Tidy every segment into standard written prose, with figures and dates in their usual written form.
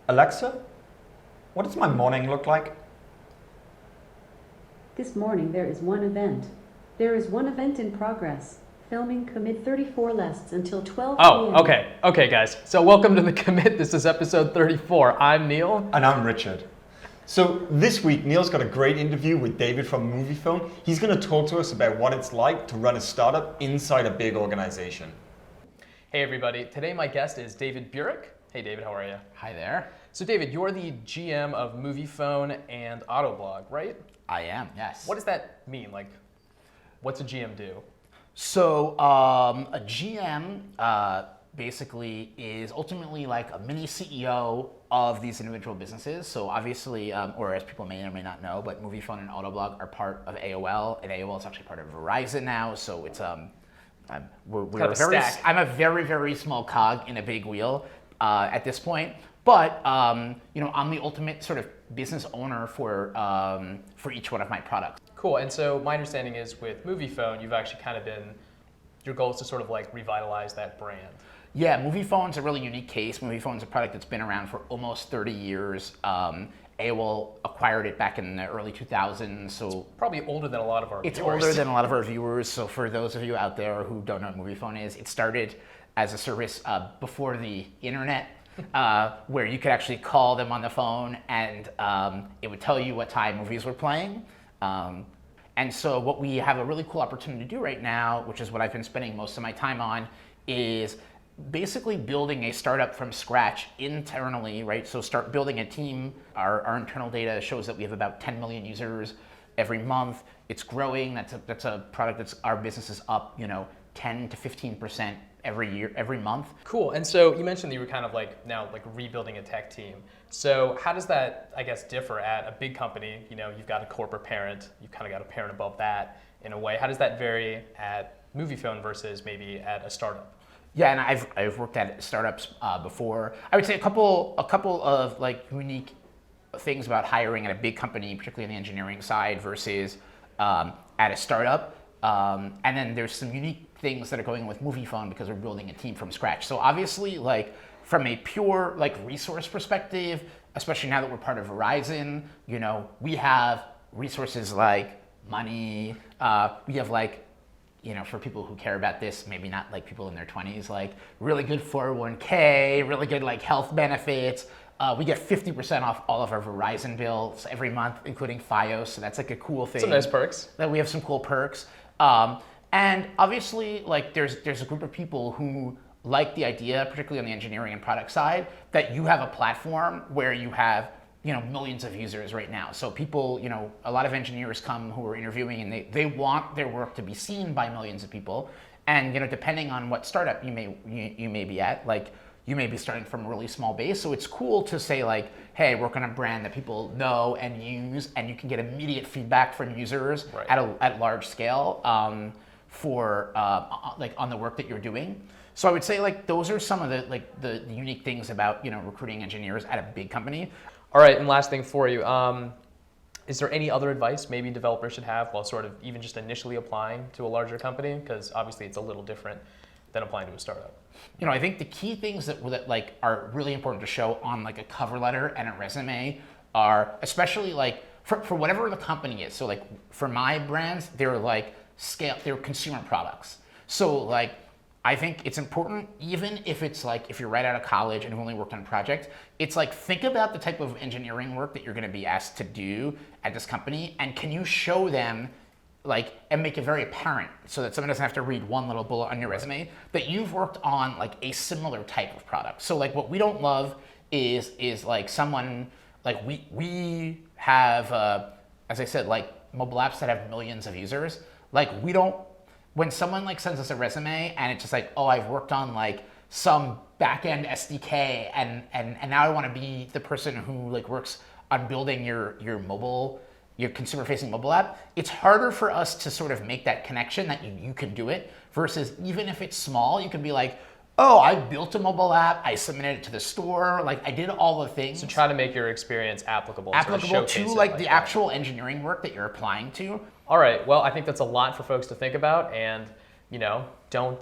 Alexa, what does my morning look like? This morning there is one event. There is one event in progress. Filming commit 34 lasts until 12 p.m. Oh, okay. Okay, guys. So welcome to The Commit. This is episode 34. I'm Neil. And I'm Richard. So this week, Neil's got a great interview with David from Moviefone. He's going to talk to us about what it's like to run a startup inside a big organization. Hey, everybody. Today my guest is David Burrick. Hey, David. How are you? Hi there. So, David, you're the GM of Moviefone and Autoblog, right? I am, yes. What does that mean? Like, what's a GM do? So a GM basically is ultimately like a mini CEO of these individual businesses. So obviously, or as people may or may not know, but Moviefone and Autoblog are part of AOL, and AOL is actually part of Verizon now. So it's we're kind of a stack. I'm a very, very small cog in a big wheel at this point. But I'm the ultimate sort of business owner for each one of my products. Cool. And so my understanding is with Moviefone, you've actually kind of been, your goal is to sort of like revitalize that brand. Yeah, Moviefone's a really unique case. Moviefone's a product that's been around for almost 30 years. AOL acquired it back in the early 2000s, so Probably older than a lot of our it's viewers. older than a lot of our viewers. So for those of you out there who don't know what Moviefone is, it started as a service before the internet, where you could actually call them on the phone and it would tell you what time movies were playing. And so what we have a really cool opportunity to do right now, which is what I've been spending most of my time on, is basically building a startup from scratch internally, right? So start building a team. Our internal data shows that we have about 10 million users every month. It's growing. That's a product that's our business is up, 10 to 15% every year, every month. Cool. And so you mentioned that you were kind of like now like rebuilding a tech team. So how does that, I guess, differ at a big company? You've got a corporate parent, you've kind of got a parent above that in a way. How does that vary at Moviefone versus maybe at a startup? Yeah, and I've worked at startups before. I would say a couple of like unique things about hiring at a big company, particularly on the engineering side, versus at a startup. And then there's some unique things that are going on with Moviefone because we're building a team from scratch. So obviously, like from a pure like resource perspective, especially now that we're part of Verizon, we have resources like money. We have like, for people who care about this, maybe not like people in their 20s, like really good 401k, really good like health benefits. We get 50% off all of our Verizon bills every month, including FiOS. So that's like a cool thing. Some nice perks. That we have some cool perks. And obviously, like there's a group of people who like the idea, particularly on the engineering and product side, that you have a platform where you have millions of users right now. So people, a lot of engineers come who are interviewing and they want their work to be seen by millions of people. And depending on what startup you may be at, like you may be starting from a really small base. So it's cool to say like, hey, work on a brand that people know and use, and you can get immediate feedback from users right. at large scale for like on the work that you're doing. So I would say like those are some of the unique things about recruiting engineers at a big company. All right, and last thing for you, is there any other advice maybe developers should have while sort of even just initially applying to a larger company? Because obviously it's a little different than applying to a startup. I think the key things that like are really important to show on like a cover letter and a resume are, especially like for whatever the company is. So like for my brands, they're consumer products. So like I think it's important, even if it's like if you're right out of college and you've only worked on a project, it's like think about the type of engineering work that you're going to be asked to do at this company, and can you show them and make it very apparent so that someone doesn't have to read one little bullet on your resume that you've worked on like a similar type of product. So like what we don't love is like someone like we have as I said, like mobile apps that have millions of users. Like we don't, when someone like sends us a resume and it's just like, oh, I've worked on like some backend SDK and now I want to be the person who like works on building your consumer-facing mobile app, it's harder for us to sort of make that connection that you can do it, versus even if it's small, you can be like, oh, I built a mobile app, I submitted it to the store, like I did all the things. So try to make your experience applicable to like the actual engineering work that you're applying to. All right, well, I think that's a lot for folks to think about, and don't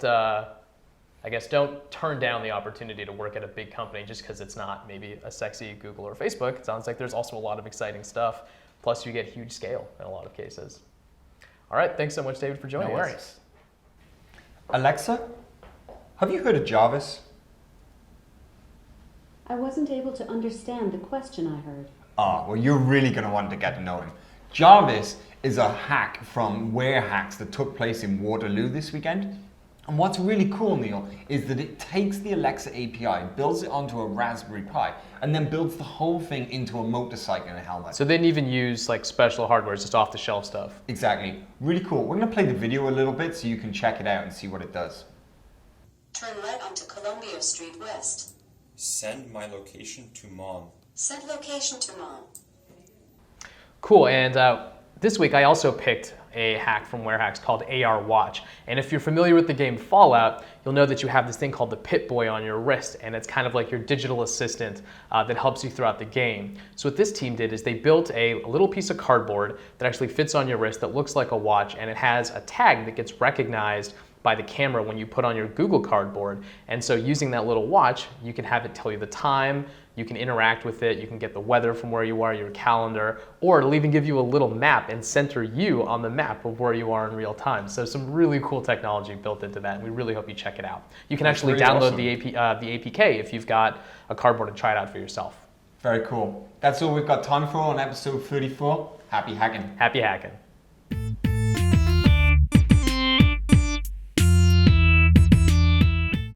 I guess don't turn down the opportunity to work at a big company just because it's not maybe a sexy Google or Facebook. It sounds like there's also a lot of exciting stuff. Plus, you get huge scale in a lot of cases. All right, thanks so much, David, for joining us. No worries. Alexa, have you heard of Jarvis? I wasn't able to understand the question I heard. Well, you're really going to want to get to know him. Jarvis is a hack from WearHacks that took place in Waterloo this weekend. And what's really cool, Neil, is that it takes the Alexa API, builds it onto a Raspberry Pi, and then builds the whole thing into a motorcycle and a helmet. So they didn't even use like special hardware, it's just off-the-shelf stuff. Exactly. Really cool. We're going to play the video a little bit so you can check it out and see what it does. Turn right onto Columbia Street West. Send my location to mom. Send location to mom. Cool, and this week I also picked a hack from WearHacks called AR Watch. And if you're familiar with the game Fallout, you'll know that you have this thing called the Pip-Boy on your wrist, and it's kind of like your digital assistant that helps you throughout the game. So what this team did is they built a little piece of cardboard that actually fits on your wrist that looks like a watch, and it has a tag that gets recognized by the camera when you put on your Google Cardboard. And so using that little watch, you can have it tell you the time, you can interact with it, you can get the weather from where you are, your calendar, or it'll even give you a little map and center you on the map of where you are in real time. So some really cool technology built into that, and we really hope you check it out. You can actually really download awesome. the APK if you've got a cardboard and try it out for yourself. Very cool. That's all we've got time for on episode 34. Happy hacking. Happy hacking.